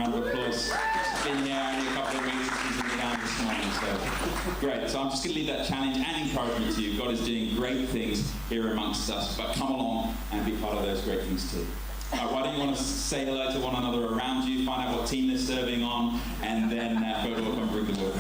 round of applause. She's been here only a couple of weeks, she's in the down this morning, so great. So I'm just going to leave that challenge and encouragement to you. God is doing great things here amongst us, but come along and be part of those great things too. Why don't you want to say hello to one another around you, find out what team they're serving on, and then Phil will come bring the word.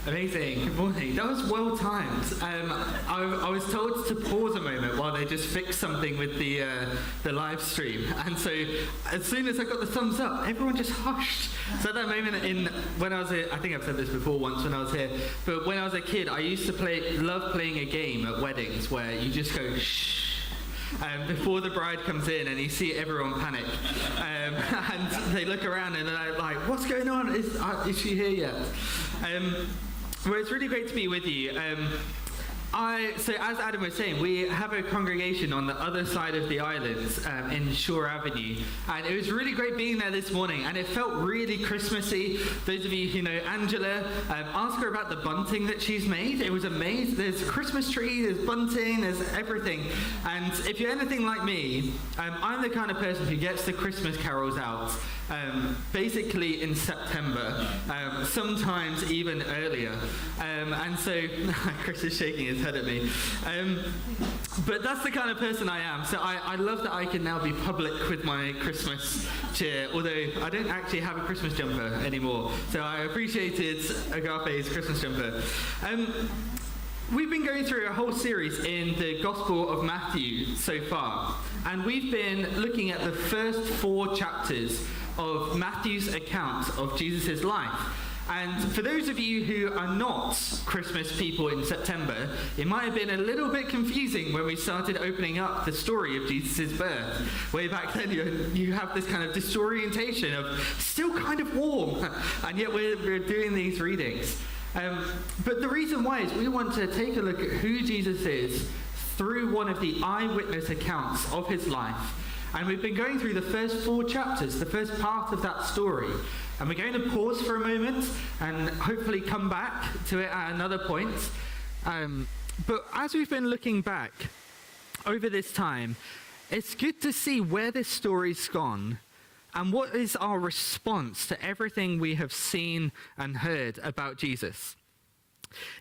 Amazing. Good morning. That was well timed. I was told to pause a moment while they just fixed something with the live stream, and so as soon as I got the thumbs up, everyone just hushed. So at that moment, when I was I think I've said this before once when I was here, but when I was a kid, I used to love playing a game at weddings where you just go shh. Before the bride comes in and you see everyone panic, and they look around and they're like, what's going on? Is she here yet? Well, it's really great to be with you. So as Adam was saying, we have a congregation on the other side of the island in Shore Avenue, and it was really great being there this morning, and it felt really Christmassy. Those of you who know Angela, ask her about the bunting that she's made. It was amazing. There's a Christmas tree, there's bunting, there's everything. And if you're anything like me, I'm the kind of person who gets the Christmas carols out basically in September, sometimes even earlier. And so Chris is shaking his head at me. But that's the kind of person I am. So I love that I can now be public with my Christmas cheer, although I don't actually have a Christmas jumper anymore. So I appreciated Agape's Christmas jumper. We've been going through a whole series in the Gospel of Matthew so far, and we've been looking at the first 4 chapters of Matthew's account of Jesus' life. And for those of you who are not Christmas people in September, it might have been a little bit confusing when we started opening up the story of Jesus' birth. Way back then, you have this kind of disorientation of still kind of warm, and yet we're doing these readings. But the reason why is we want to take a look at who Jesus is through one of the eyewitness accounts of his life. And we've been going through the first 4 chapters, the first part of that story. And we're going to pause for a moment and hopefully come back to it at another point. But as we've been looking back over this time, it's good to see where this story's gone and what is our response to everything we have seen and heard about Jesus.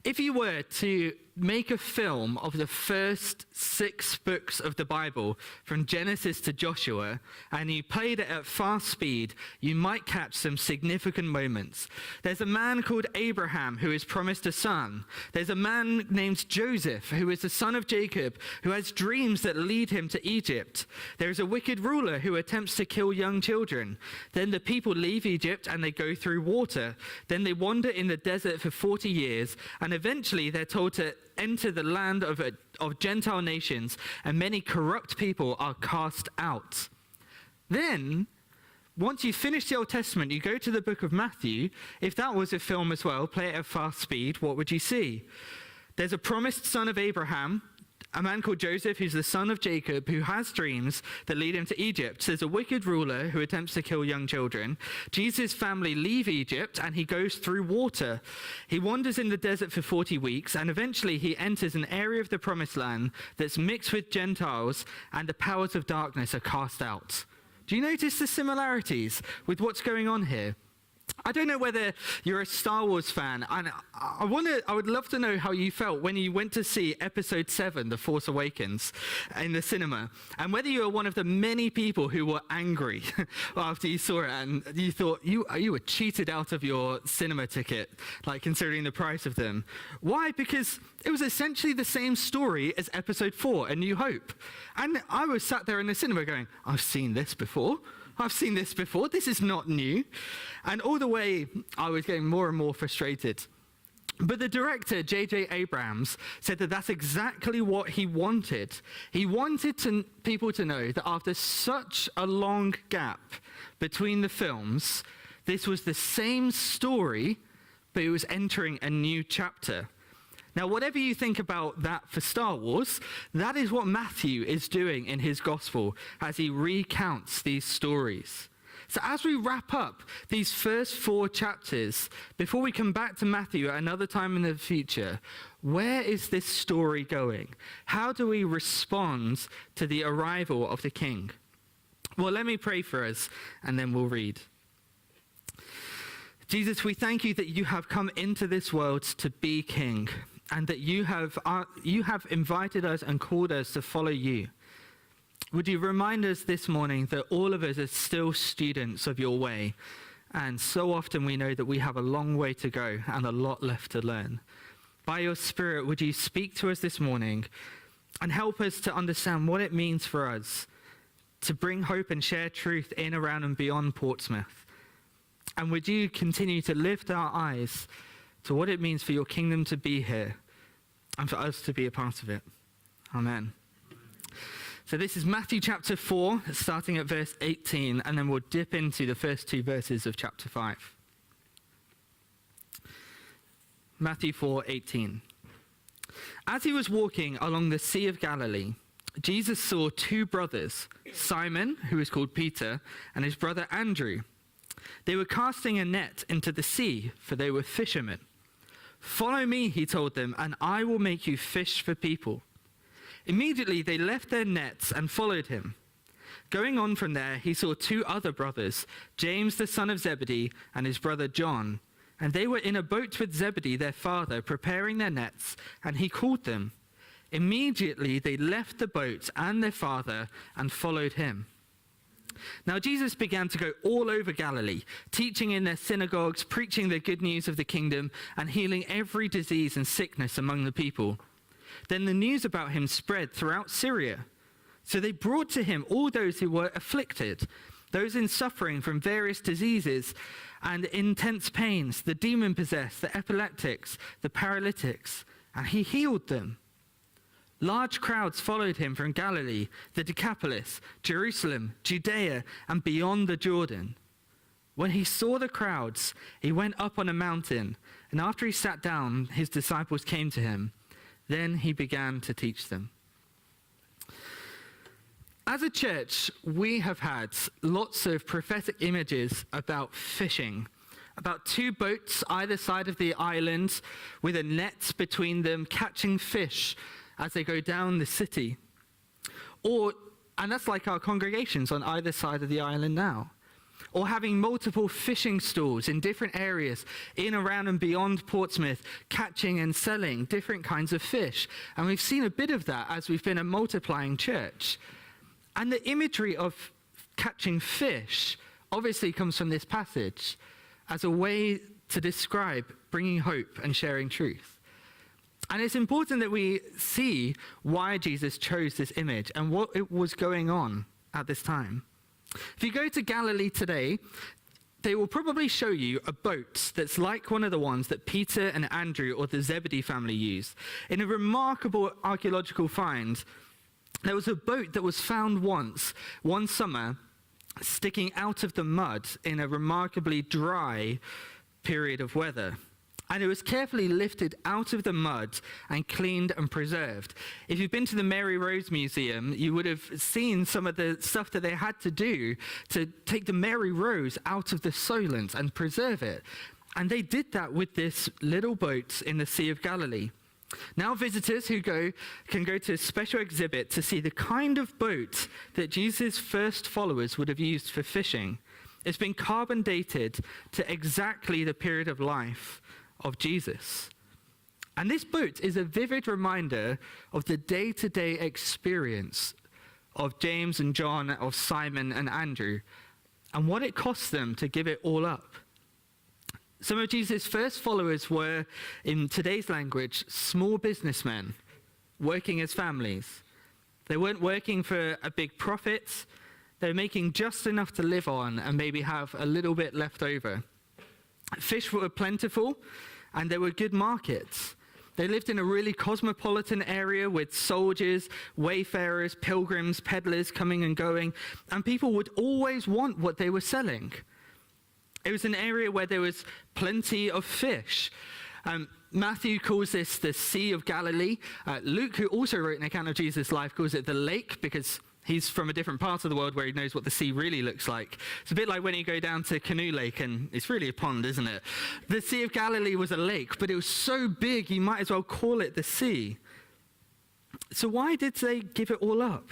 If you were to make a film of the first 6 books of the Bible, from Genesis to Joshua, and you played it at fast speed, you might catch some significant moments. There's a man called Abraham who is promised a son. There's a man named Joseph who is the son of Jacob, who has dreams that lead him to Egypt. There's a wicked ruler who attempts to kill young children. Then the people leave Egypt and they go through water. Then they wander in the desert for 40 years, and eventually they're told to enter the land of Gentile nations, and many corrupt people are cast out. Then, once you finish the Old Testament, you go to the book of Matthew. If that was a film as well, play it at fast speed, what would you see? There's a promised son of Abraham, a man called Joseph, who's the son of Jacob, who has dreams that lead him to Egypt. There's a wicked ruler who attempts to kill young children. Jesus' family leave Egypt, and he goes through water. He wanders in the desert for 40 weeks, and eventually he enters an area of the promised land that's mixed with Gentiles, and the powers of darkness are cast out. Do you notice the similarities with what's going on here? I don't know whether you're a Star Wars fan, and I would love to know how you felt when you went to see Episode 7, The Force Awakens, in the cinema, and whether you were one of the many people who were angry after you saw it, and you thought you were cheated out of your cinema ticket, like considering the price of them. Why? Because it was essentially the same story as Episode 4, A New Hope. And I was sat there in the cinema going, I've seen this before. This is not new. And all the way, I was getting more and more frustrated. But the director, J.J. Abrams, said that that's exactly what he wanted. He wanted people to know that after such a long gap between the films, this was the same story, but it was entering a new chapter. Now, whatever you think about that for Star Wars, that is what Matthew is doing in his gospel as he recounts these stories. So as we wrap up these first 4 chapters, before we come back to Matthew at another time in the future, where is this story going? How do we respond to the arrival of the King? Well, let me pray for us, and then we'll read. Jesus, we thank you that you have come into this world to be King, and that you have invited us and called us to follow you. Would you remind us this morning that all of us are still students of your way, and so often we know that we have a long way to go and a lot left to learn. By your Spirit, would you speak to us this morning and help us to understand what it means for us to bring hope and share truth in, around, and beyond Portsmouth? And would you continue to lift our eyes to what it means for your kingdom to be here and for us to be a part of it. Amen. So this is Matthew chapter 4, starting at verse 18, and then we'll dip into the first 2 verses of chapter 5. Matthew 4:18. As he was walking along the Sea of Galilee, Jesus saw 2 brothers, Simon, who is called Peter, and his brother Andrew. They were casting a net into the sea, for they were fishermen. "Follow me," he told them, "and I will make you fish for people." Immediately they left their nets and followed him. Going on from there, he saw 2 other brothers, James the son of Zebedee and his brother John. And they were in a boat with Zebedee their father, preparing their nets, and he called them. Immediately they left the boat and their father and followed him. Now Jesus began to go all over Galilee, teaching in their synagogues, preaching the good news of the kingdom, and healing every disease and sickness among the people. Then the news about him spread throughout Syria. So they brought to him all those who were afflicted, those in suffering from various diseases and intense pains, the demon-possessed, the epileptics, the paralytics, and he healed them. Large crowds followed him from Galilee, the Decapolis, Jerusalem, Judea, and beyond the Jordan. When he saw the crowds, he went up on a mountain, and after he sat down, his disciples came to him. Then he began to teach them. As a church, we have had lots of prophetic images about fishing, about 2 boats either side of the island with a net between them, catching fish as they go down the city. And that's like our congregations on either side of the island now. Or having multiple fishing stalls in different areas, in, around, and beyond Portsmouth, catching and selling different kinds of fish. And we've seen a bit of that as we've been a multiplying church. And the imagery of catching fish obviously comes from this passage as a way to describe bringing hope and sharing truth. And it's important that we see why Jesus chose this image and what it was going on at this time. If you go to Galilee today, they will probably show you a boat that's like one of the ones that Peter and Andrew or the Zebedee family used. In a remarkable archaeological find, there was a boat that was found once, one summer, sticking out of the mud in a remarkably dry period of weather. And it was carefully lifted out of the mud and cleaned and preserved. If you've been to the Mary Rose Museum, you would have seen some of the stuff that they had to do to take the Mary Rose out of the Solent and preserve it. And they did that with this little boat in the Sea of Galilee. Now visitors who can go to a special exhibit to see the kind of boat that Jesus' first followers would have used for fishing. It's been carbon dated to exactly the period of life of Jesus. And this boat is a vivid reminder of the day-to-day experience of James and John, of Simon and Andrew, and what it cost them to give it all up. Some of Jesus' first followers were, in today's language, small businessmen working as families. They weren't working for a big profit. They were making just enough to live on and maybe have a little bit left over. Fish were plentiful, and there were good markets. They lived in a really cosmopolitan area with soldiers, wayfarers, pilgrims, peddlers coming and going, and people would always want what they were selling. It was an area where there was plenty of fish. Matthew calls this the Sea of Galilee. Luke, who also wrote an account of Jesus' life, calls it the lake because he's from a different part of the world where he knows what the sea really looks like. It's a bit like when you go down to Canoe Lake, and it's really a pond, isn't it? The Sea of Galilee was a lake, but it was so big you might as well call it the sea. So why did they give it all up?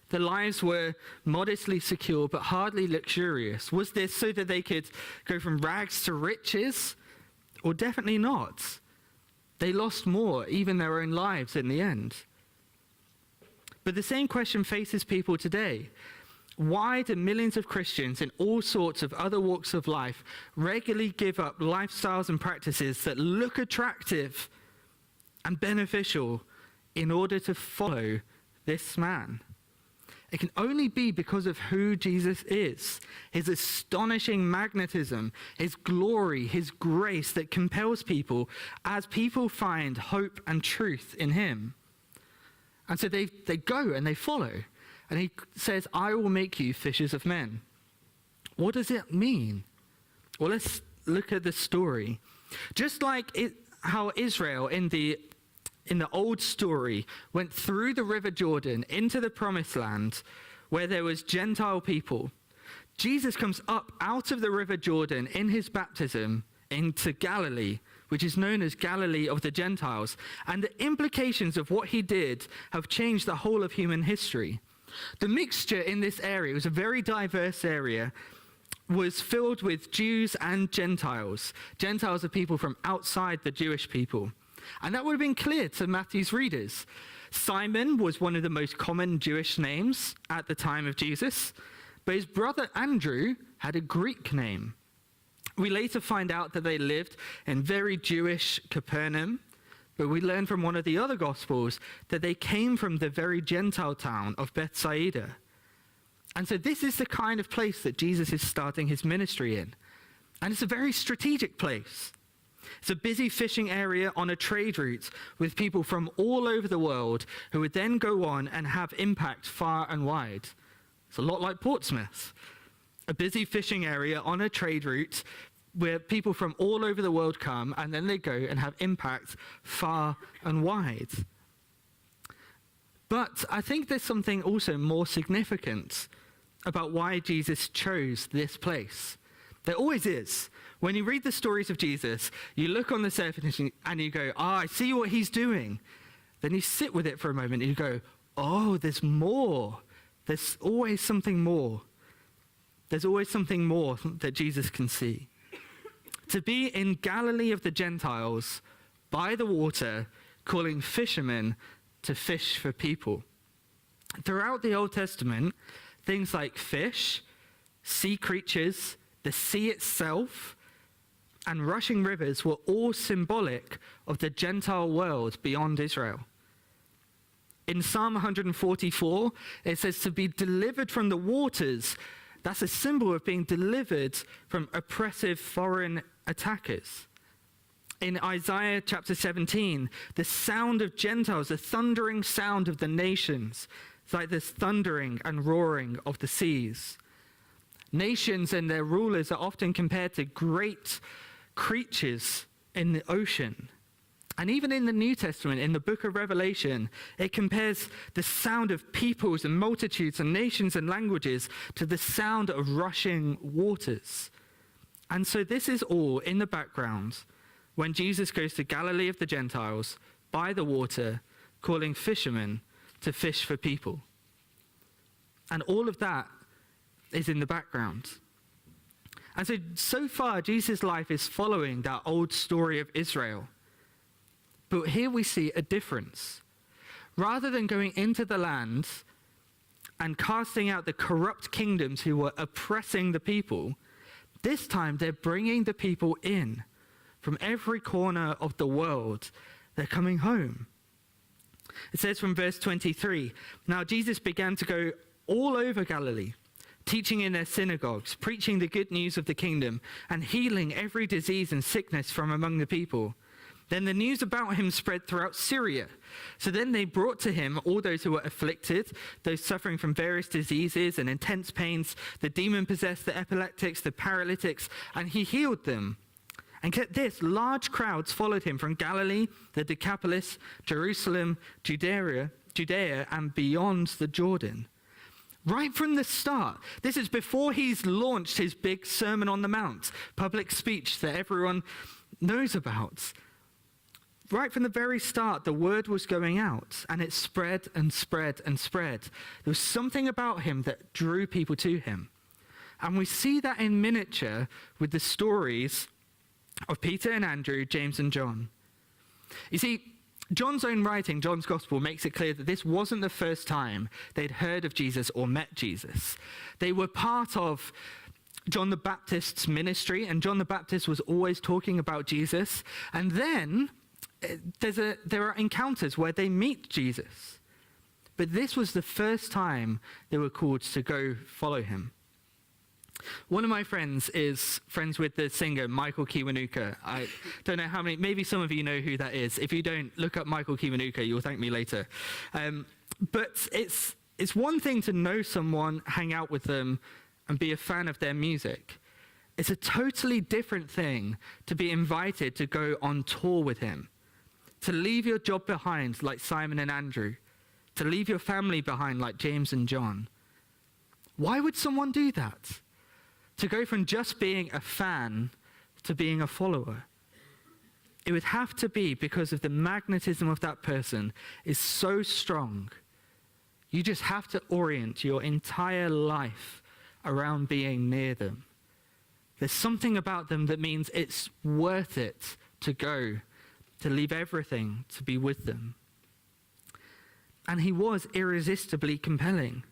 Their lives were modestly secure, but hardly luxurious. Was this so that they could go from rags to riches? Or definitely not. They lost more, even their own lives in the end. But the same question faces people today. Why do millions of Christians in all sorts of other walks of life regularly give up lifestyles and practices that look attractive and beneficial in order to follow this man? It can only be because of who Jesus is, his astonishing magnetism, his glory, his grace that compels people as people find hope and truth in him. And so they go and they follow. And he says, I will make you fishers of men. What does it mean? Well, let's look at the story. Just like how Israel in the old story went through the River Jordan into the Promised Land where there was Gentile people, Jesus comes up out of the River Jordan in his baptism into Galilee, which is known as Galilee of the Gentiles. And the implications of what he did have changed the whole of human history. The mixture in this area, it was a very diverse area, was filled with Jews and Gentiles. Gentiles are people from outside the Jewish people. And that would have been clear to Matthew's readers. Simon was one of the most common Jewish names at the time of Jesus, but his brother Andrew had a Greek name. We later find out that they lived in very Jewish Capernaum, but we learn from one of the other Gospels that they came from the very Gentile town of Bethsaida. And so this is the kind of place that Jesus is starting his ministry in. And it's a very strategic place. It's a busy fishing area on a trade route with people from all over the world who would then go on and have impact far and wide. It's a lot like Portsmouth. A busy fishing area on a trade route where people from all over the world come and then they go and have impact far and wide. But I think there's something also more significant about why Jesus chose this place. There always is. When you read the stories of Jesus, you look on the surface and you go, I see what he's doing. Then you sit with it for a moment and you go, oh, there's more. There's always something more. There's always something more that Jesus can see. To be in Galilee of the Gentiles, by the water, calling fishermen to fish for people. Throughout the Old Testament, things like fish, sea creatures, the sea itself, and rushing rivers were all symbolic of the Gentile world beyond Israel. In Psalm 144, it says to be delivered from the waters That's a symbol of being delivered from oppressive foreign attackers. In Isaiah chapter 17, the sound of Gentiles, the thundering sound of the nations, it's like this thundering and roaring of the seas. Nations and their rulers are often compared to great creatures in the ocean. And even in the New Testament, in the book of Revelation, it compares the sound of peoples and multitudes and nations and languages to the sound of rushing waters. And so this is all in the background when Jesus goes to Galilee of the Gentiles by the water, calling fishermen to fish for people. And all of that is in the background. And so far, Jesus' life is following that old story of Israel. But here we see a difference. Rather than going into the land and casting out the corrupt kingdoms who were oppressing the people, this time they're bringing the people in from every corner of the world. They're coming home. It says from verse 23, "Now Jesus began to go all over Galilee, teaching in their synagogues, preaching the good news of the kingdom, and healing every disease and sickness from among the people. Then the news about him spread throughout Syria. So then they brought to him all those who were afflicted, those suffering from various diseases and intense pains, the demon-possessed, the epileptics, the paralytics, and he healed them. And get this, large crowds followed him from Galilee, the Decapolis, Jerusalem, Judea, and beyond the Jordan." Right from the start, this is before he's launched his big Sermon on the Mount, public speech that everyone knows about. Right from the very start, the word was going out, and it spread and spread and spread. There was something about him that drew people to him. And we see that in miniature with the stories of Peter and Andrew, James and John. You see, John's own writing, John's gospel, makes it clear that this wasn't the first time they'd heard of Jesus or met Jesus. They were part of John the Baptist's ministry, and John the Baptist was always talking about Jesus. And then there are encounters where they meet Jesus. But this was the first time they were called to go follow him. One of my friends is friends with the singer Michael Kiwanuka. I don't know how many, maybe some of you know who that is. If you don't, look up Michael Kiwanuka, you'll thank me later. But it's one thing to know someone, hang out with them, and be a fan of their music. It's a totally different thing to be invited to go on tour with him, to leave your job behind like Simon and Andrew, to leave your family behind like James and John. Why would someone do that? To go from just being a fan to being a follower. It would have to be because of the magnetism of that person is so strong. You just have to orient your entire life around being near them. There's something about them that means it's worth it to go, to leave everything to be with them. And he was irresistibly compelling.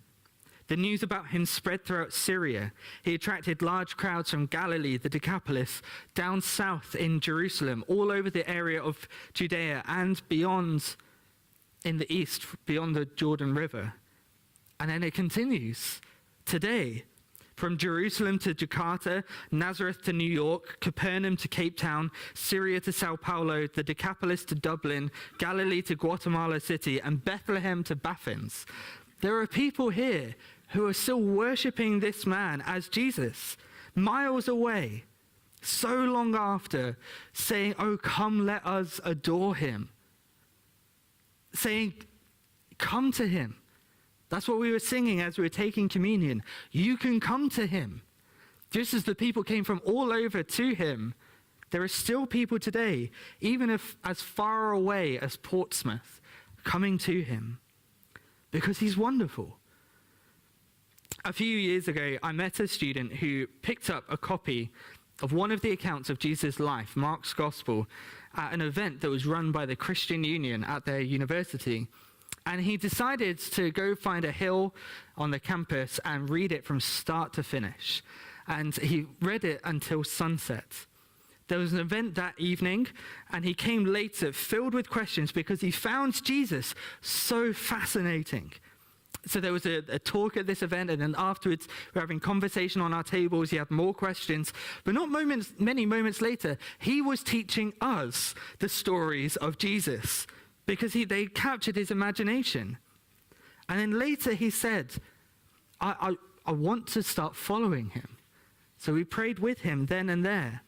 The news about him spread throughout Syria. He attracted large crowds from Galilee, the Decapolis, down south in Jerusalem, all over the area of Judea and beyond in the east, beyond the Jordan River. And then it continues today. From Jerusalem to Jakarta, Nazareth to New York, Capernaum to Cape Town, Syria to Sao Paulo, the Decapolis to Dublin, Galilee to Guatemala City, and Bethlehem to Baffins. There are people here who are still worshipping this man as Jesus, miles away, so long after, saying, "Oh, come, let us adore him." Saying, "Come to him." That's what we were singing as we were taking communion. You can come to him. Just as the people came from all over to him, there are still people today, even if as far away as Portsmouth, coming to him because he's wonderful. A few years ago, I met a student who picked up a copy of one of the accounts of Jesus' life, Mark's Gospel, at an event that was run by the Christian Union at their university. And he decided to go find a hill on the campus and read it from start to finish. And he read it until sunset. There was an event that evening, and he came later filled with questions because he found Jesus so fascinating. So there was a talk at this event, and then afterwards we're having conversation on our tables. He had more questions, but not many moments later, he was teaching us the stories of Jesus because they captured his imagination. And then later he said, I want to start following him. So we prayed with him then and there.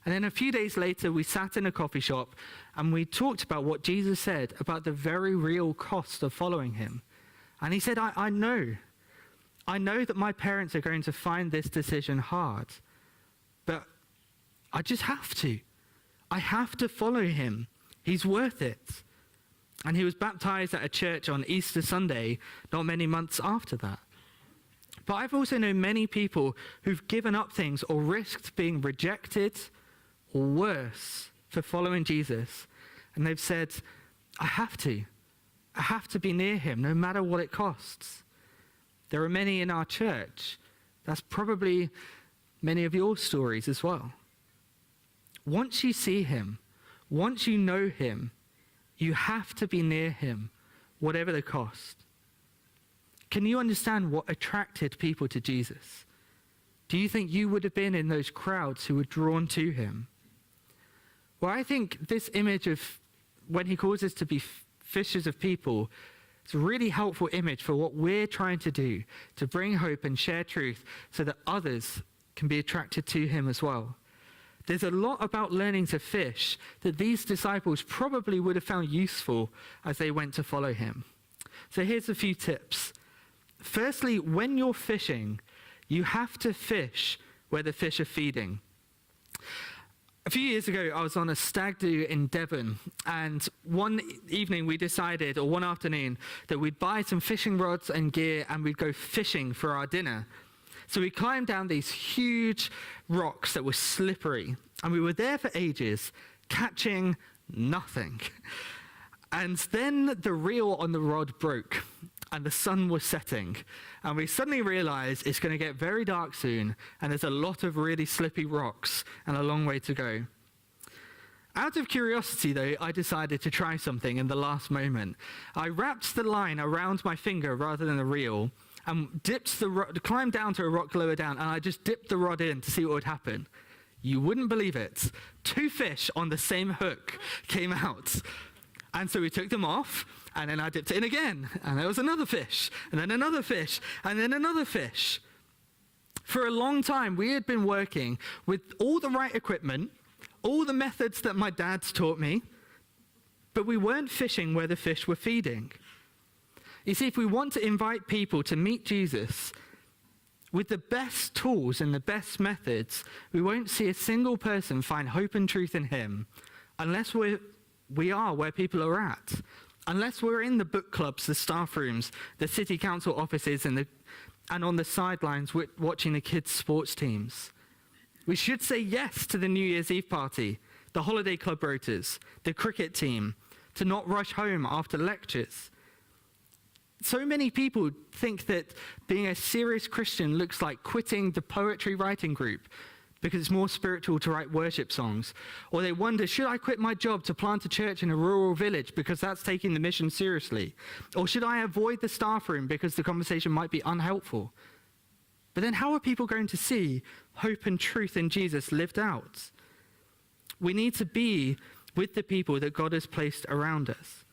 And then a few days later, we sat in a coffee shop and we talked about what Jesus said about the very real cost of following him. And he said, I know that my parents are going to find this decision hard, but I just have to. I have to follow him. He's worth it. And he was baptized at a church on Easter Sunday, not many months after that. But I've also known many people who've given up things or risked being rejected or worse for following Jesus. And they've said, I have to be near him no matter what it costs. There are many in our church. That's probably many of your stories as well. Once you see him, once you know him, you have to be near him, whatever the cost. Can you understand what attracted people to Jesus? Do you think you would have been in those crowds who were drawn to him? Well, I think this image of when he calls us to be fishers of people, it's a really helpful image for what we're trying to do, to bring hope and share truth so that others can be attracted to him as well. There's a lot about learning to fish that these disciples probably would have found useful as they went to follow him. So here's a few tips. Firstly, when you're fishing, you have to fish where the fish are feeding. A few years ago, I was on a stag do in Devon, and one evening we decided, or one afternoon, that we'd buy some fishing rods and gear and we'd go fishing for our dinner. So we climbed down these huge rocks that were slippery, and we were there for ages, catching nothing. And then the reel on the rod broke, and the sun was setting, and we suddenly realized it's going to get very dark soon, and there's a lot of really slippy rocks and a long way to go. Out of curiosity, though, I decided to try something in the last moment. I wrapped the line around my finger rather than the reel, and climbed down to a rock lower down, and I just dipped the rod in to see what would happen. You wouldn't believe it. 2 fish on the same hook came out. And so we took them off, and then I dipped it in again, and there was another fish, and then another fish, and then another fish. For a long time, we had been working with all the right equipment, all the methods that my dad's taught me, but we weren't fishing where the fish were feeding. You see, if we want to invite people to meet Jesus with the best tools and the best methods, we won't see a single person find hope and truth in him unless we are where people are at, unless we're in the book clubs, the staff rooms, the city council offices, and on the sidelines watching the kids' sports teams. We should say yes to the New Year's Eve party, the holiday club rotas, the cricket team, to not rush home after lectures. So many people think that being a serious Christian looks like quitting the poetry writing group because it's more spiritual to write worship songs. Or they wonder, should I quit my job to plant a church in a rural village because that's taking the mission seriously? Or should I avoid the staff room because the conversation might be unhelpful? But then how are people going to see hope and truth in Jesus lived out? We need to be with the people that God has placed around us.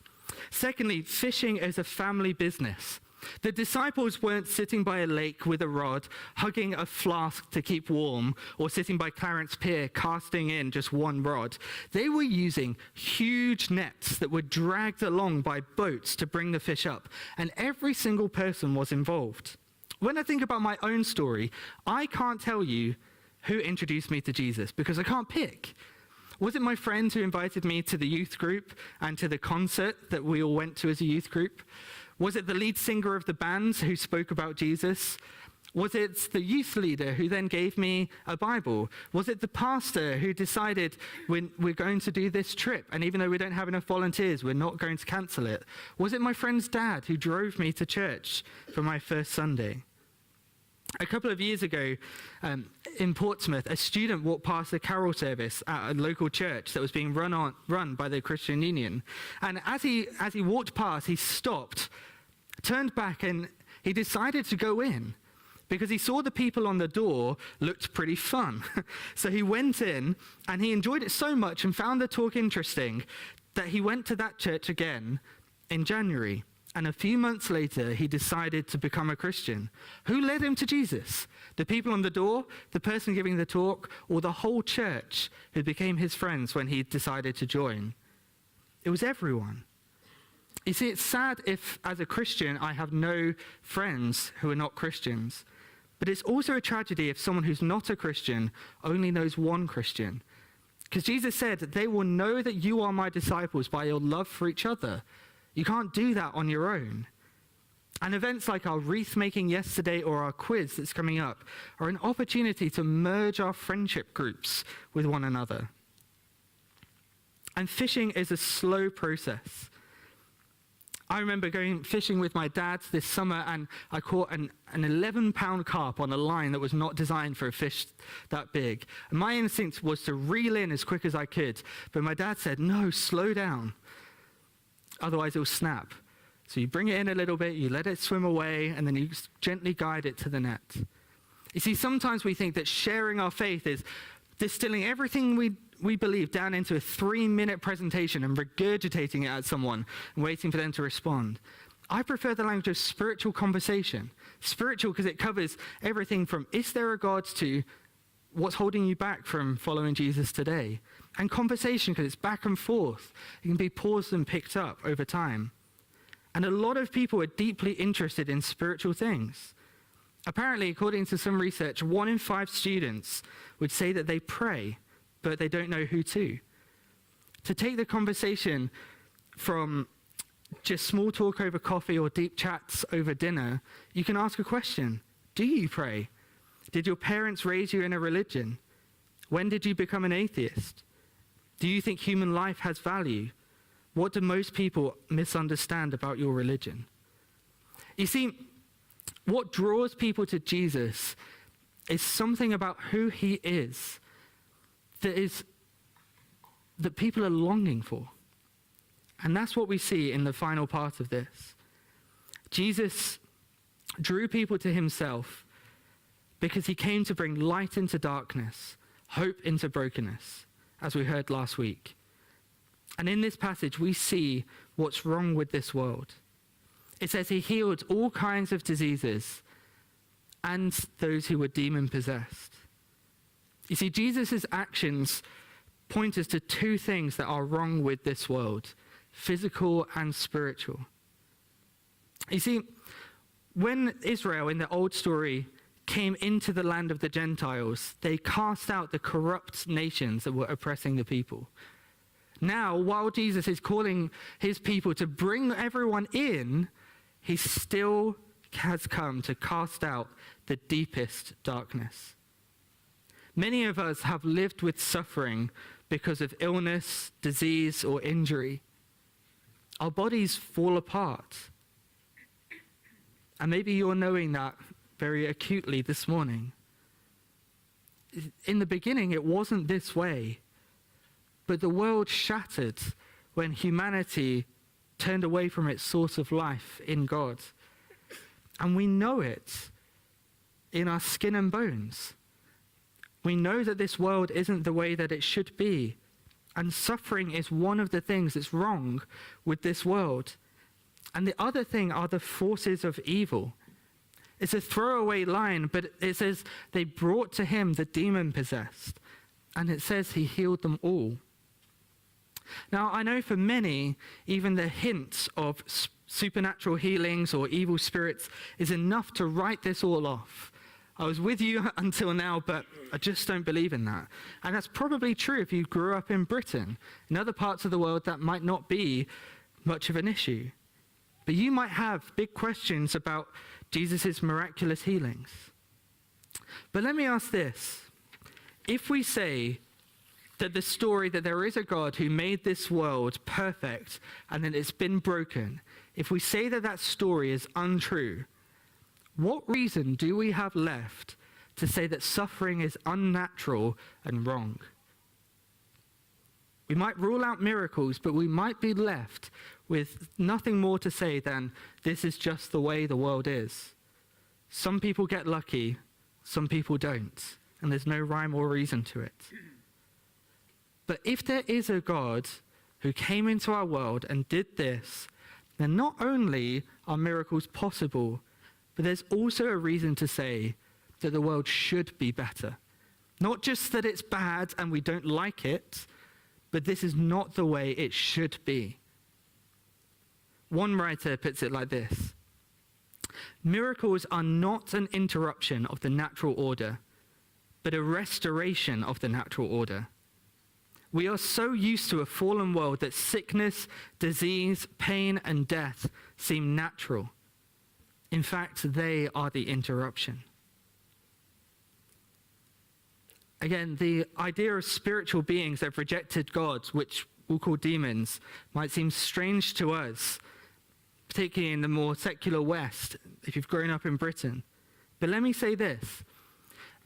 Secondly, fishing is a family business. The disciples weren't sitting by a lake with a rod, hugging a flask to keep warm, or sitting by Clarence Pier casting in just one rod. They were using huge nets that were dragged along by boats to bring the fish up, and every single person was involved. When I think about my own story, I can't tell you who introduced me to Jesus because I can't pick. Was it my friends who invited me to the youth group and to the concert that we all went to as a youth group? Was it the lead singer of the band who spoke about Jesus? Was it the youth leader who then gave me a Bible? Was it the pastor who decided we're going to do this trip, and even though we don't have enough volunteers, we're not going to cancel it? Was it my friend's dad who drove me to church for my first Sunday? A couple of years ago, in Portsmouth, a student walked past a carol service at a local church that was being run by the Christian Union. And as he walked past, he stopped turned back and he decided to go in because he saw the people on the door looked pretty fun. So he went in and he enjoyed it so much and found the talk interesting that he went to that church again in January. And a few months later, he decided to become a Christian. Who led him to Jesus? The people on the door, the person giving the talk, or the whole church who became his friends when he decided to join? It was everyone. You see, it's sad if, as a Christian, I have no friends who are not Christians. But it's also a tragedy if someone who's not a Christian only knows one Christian. Because Jesus said, they will know that you are my disciples by your love for each other. You can't do that on your own. And events like our wreath making yesterday or our quiz that's coming up are an opportunity to merge our friendship groups with one another. And fishing is a slow process. I remember going fishing with my dad this summer, and I caught an 11-pound carp on a line that was not designed for a fish that big. And my instinct was to reel in as quick as I could, but my dad said, no, slow down. Otherwise, it will snap. So you bring it in a little bit, you let it swim away, and then you gently guide it to the net. You see, sometimes we think that sharing our faith is distilling everything we believe down into a 3-minute presentation and regurgitating it at someone and waiting for them to respond. I prefer the language of spiritual conversation. Spiritual because it covers everything from is there a God to what's holding you back from following Jesus today? And conversation because it's back and forth. It can be paused and picked up over time. And a lot of people are deeply interested in spiritual things. Apparently, according to some research, 1 in 5 students would say that they pray, but they don't know who to. To take the conversation from just small talk over coffee or deep chats over dinner, you can ask a question. Do you pray? Did your parents raise you in a religion? When did you become an atheist? Do you think human life has value? What do most people misunderstand about your religion? You see, what draws people to Jesus is something about who he is that people are longing for. And that's what we see in the final part of this. Jesus drew people to himself because he came to bring light into darkness, hope into brokenness, as we heard last week. And in this passage, we see what's wrong with this world. It says he healed all kinds of diseases and those who were demon-possessed. You see, Jesus' actions point us to 2 things that are wrong with this world, physical and spiritual. You see, when Israel in the old story came into the land of the Gentiles, they cast out the corrupt nations that were oppressing the people. Now, while Jesus is calling his people to bring everyone in, he still has come to cast out the deepest darkness. Many of us have lived with suffering because of illness, disease, or injury. Our bodies fall apart. And maybe you're knowing that very acutely this morning. In the beginning, it wasn't this way, but the world shattered when humanity turned away from its source of life in God. And we know it in our skin and bones. We know that this world isn't the way that it should be, and suffering is one of the things that's wrong with this world. And the other thing are the forces of evil. It's a throwaway line, but it says they brought to him the demon-possessed, and it says he healed them all. Now, I know for many, even the hint of supernatural healings or evil spirits is enough to write this all off. I was with you until now, but I just don't believe in that. And that's probably true if you grew up in Britain. In other parts of the world, that might not be much of an issue. But you might have big questions about Jesus' miraculous healings. But let me ask this. If we say that the story that there is a God who made this world perfect and that it's been broken, if we say that that story is untrue, what reason do we have left to say that suffering is unnatural and wrong? We might rule out miracles, but we might be left with nothing more to say than this is just the way the world is. Some people get lucky, some people don't, and there's no rhyme or reason to it. But if there is a God who came into our world and did this, then not only are miracles possible, but there's also a reason to say that the world should be better. Not just that it's bad and we don't like it, but this is not the way it should be. One writer puts it like this: miracles are not an interruption of the natural order, but a restoration of the natural order. We are so used to a fallen world that sickness, disease, pain, and death seem natural. In fact, they are the interruption. Again, the idea of spiritual beings that have rejected God, which we'll call demons, might seem strange to us, particularly in the more secular West, if you've grown up in Britain. But let me say this: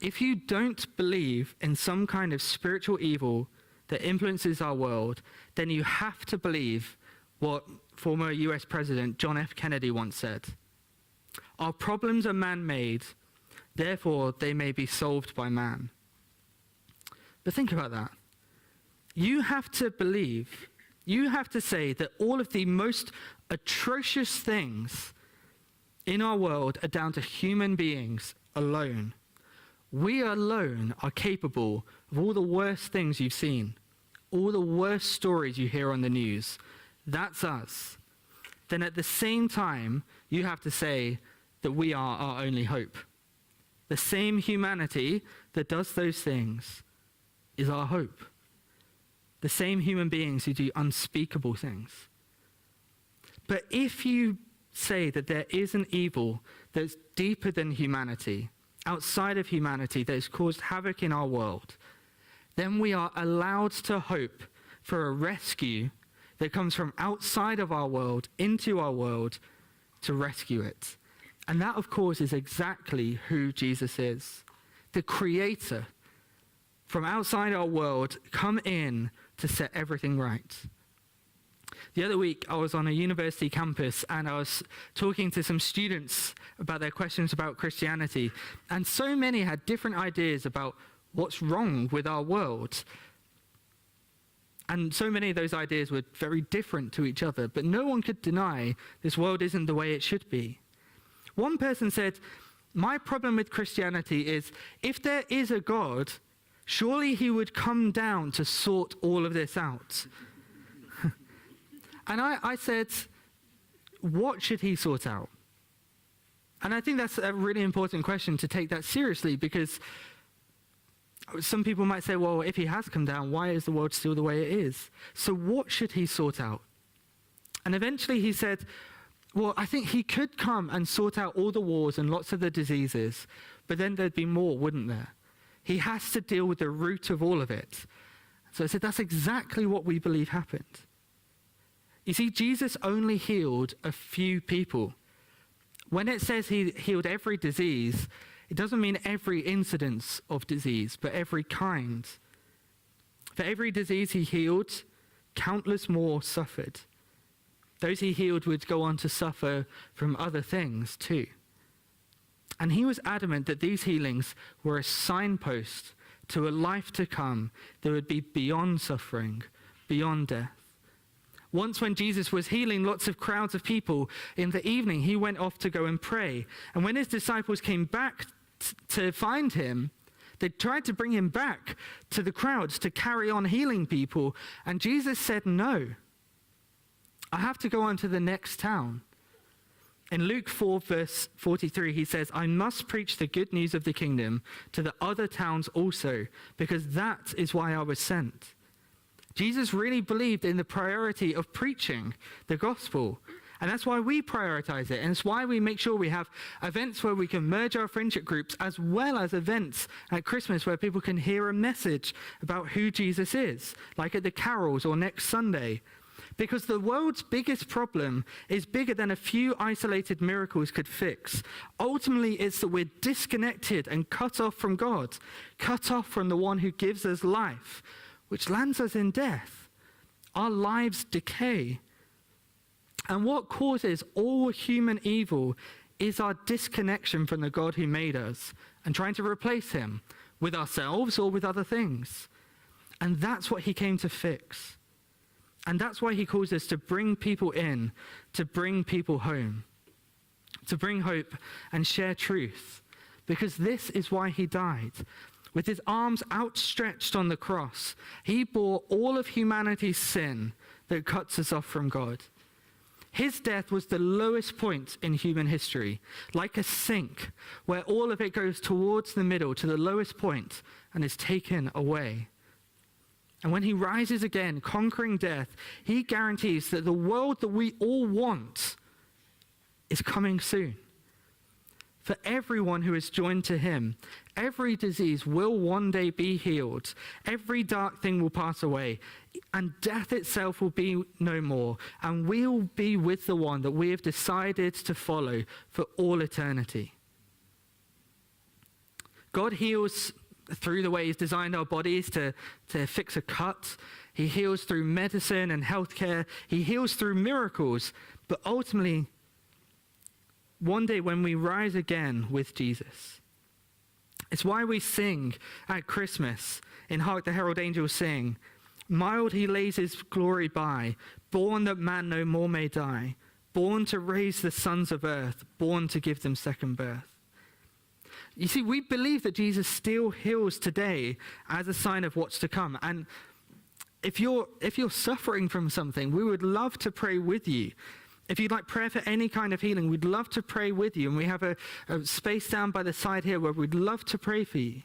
if you don't believe in some kind of spiritual evil that influences our world, then you have to believe what former US President John F. Kennedy once said: our problems are man-made, therefore they may be solved by man. But think about that. You have to believe, you have to say that all of the most atrocious things in our world are down to human beings alone. We alone are capable of all the worst things you've seen, all the worst stories you hear on the news. That's us. Then at the same time, you have to say that we are our only hope. The same humanity that does those things is our hope. The same human beings who do unspeakable things. But if you say that there is an evil that's deeper than humanity, outside of humanity, that has caused havoc in our world, then we are allowed to hope for a rescue that comes from outside of our world into our world to rescue it. And that, of course, is exactly who Jesus is. The creator from outside our world come in to set everything right. The other week, I was on a university campus and I was talking to some students about their questions about Christianity. And so many had different ideas about what's wrong with our world. And so many of those ideas were very different to each other, but no one could deny this world isn't the way it should be. One person said, my problem with Christianity is if there is a God, surely he would come down to sort all of this out. And I said, what should he sort out? And I think that's a really important question to take that seriously, because some people might say, well, if he has come down, why is the world still the way it is? So what should he sort out? And eventually he said, well, I think he could come and sort out all the wars and lots of the diseases, but then there'd be more, wouldn't there? He has to deal with the root of all of it. So I said, that's exactly what we believe happened. You see, Jesus only healed a few people. When it says he healed every disease, it doesn't mean every incidence of disease, but every kind. For every disease he healed, countless more suffered. Those he healed would go on to suffer from other things too. And he was adamant that these healings were a signpost to a life to come that would be beyond suffering, beyond death. Once when Jesus was healing lots of crowds of people, in the evening he went off to go and pray. And when his disciples came back to find him, they tried to bring him back to the crowds to carry on healing people. And Jesus said, no, I have to go on to the next town. In Luke 4, verse 43, he says, I must preach the good news of the kingdom to the other towns also, because that is why I was sent. Jesus really believed in the priority of preaching the gospel. And that's why we prioritize it. And it's why we make sure we have events where we can merge our friendship groups, as well as events at Christmas where people can hear a message about who Jesus is, like at the carols or next Sunday. Because the world's biggest problem is bigger than a few isolated miracles could fix. Ultimately, it's that we're disconnected and cut off from God, cut off from the one who gives us life, which lands us in death. our lives decay. And what causes all human evil is our disconnection from the God who made us and trying to replace him with ourselves or with other things. And that's what he came to fix. And that's why he calls us to bring people in, to bring people home, to bring hope and share truth. Because this is why he died. With his arms outstretched on the cross, he bore all of humanity's sin that cuts us off from God. His death was the lowest point in human history, like a sink where all of it goes towards the middle to the lowest point and is taken away. And when he rises again, conquering death, he guarantees that the world that we all want is coming soon. For everyone who is joined to him, every disease will one day be healed. Every dark thing will pass away, and death itself will be no more. And we'll be with the one that we have decided to follow for all eternity. God heals through the way he's designed our bodies to fix a cut. He heals through medicine and healthcare. He heals through miracles. But ultimately, one day when we rise again with Jesus. It's why we sing at Christmas, in Hark the Herald Angels Sing, mild he lays his glory by, born that man no more may die, born to raise the sons of earth, born to give them second birth. You see, we believe that Jesus still heals today as a sign of what's to come. And if you're suffering from something, we would love to pray with you. If you'd like prayer for any kind of healing, we'd love to pray with you. And we have a space down by the side here where we'd love to pray for you.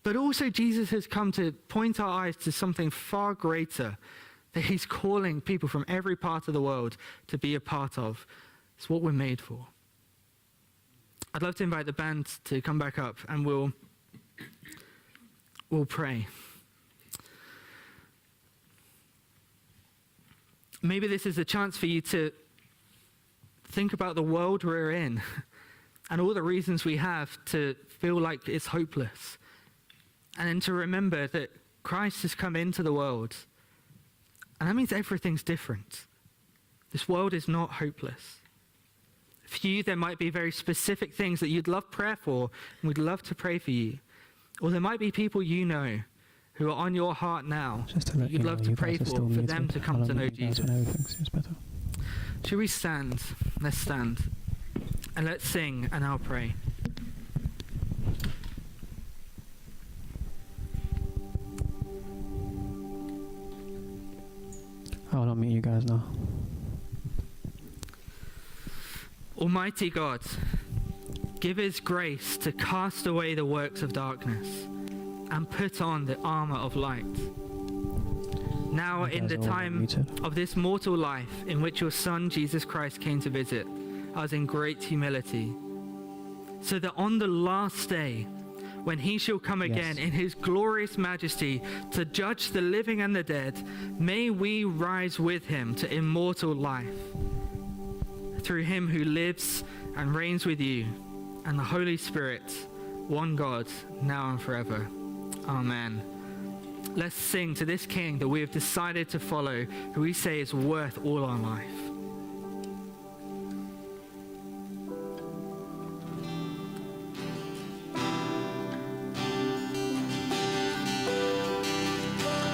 But also Jesus has come to point our eyes to something far greater that he's calling people from every part of the world to be a part of. It's what we're made for. I'd love to invite the band to come back up and we'll pray. Maybe this is a chance for you to think about the world we're in and all the reasons we have to feel like it's hopeless. And then to remember that Christ has come into the world. And that means everything's different. This world is not hopeless. For you, there might be very specific things that you'd love prayer for, and we'd love to pray for you. Or there might be people you know who are on your heart now, you'd love to pray for them to come to know Jesus. Should we stand? Let's stand. And let's sing, and I'll pray. I'll not meet you guys now. Almighty God, give us grace to cast away the works of darkness and put on the armor of light. Now in the time of this mortal life in which your Son Jesus Christ came to visit us in great humility, so that on the last day, when he shall come again in his glorious majesty to judge the living and the dead, may we rise with him to immortal life. Through him who lives and reigns with you and the Holy Spirit, one God, now and forever. Amen. Let's sing to this King that we have decided to follow, who we say is worth all our life.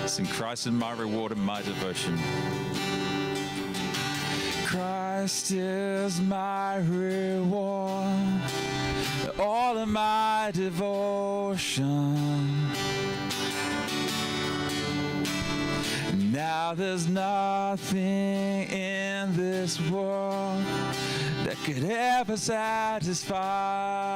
Sing Christ is my reward and my devotion. Christ is my reward, all of my devotion. Now there's nothing in this world that could ever satisfy.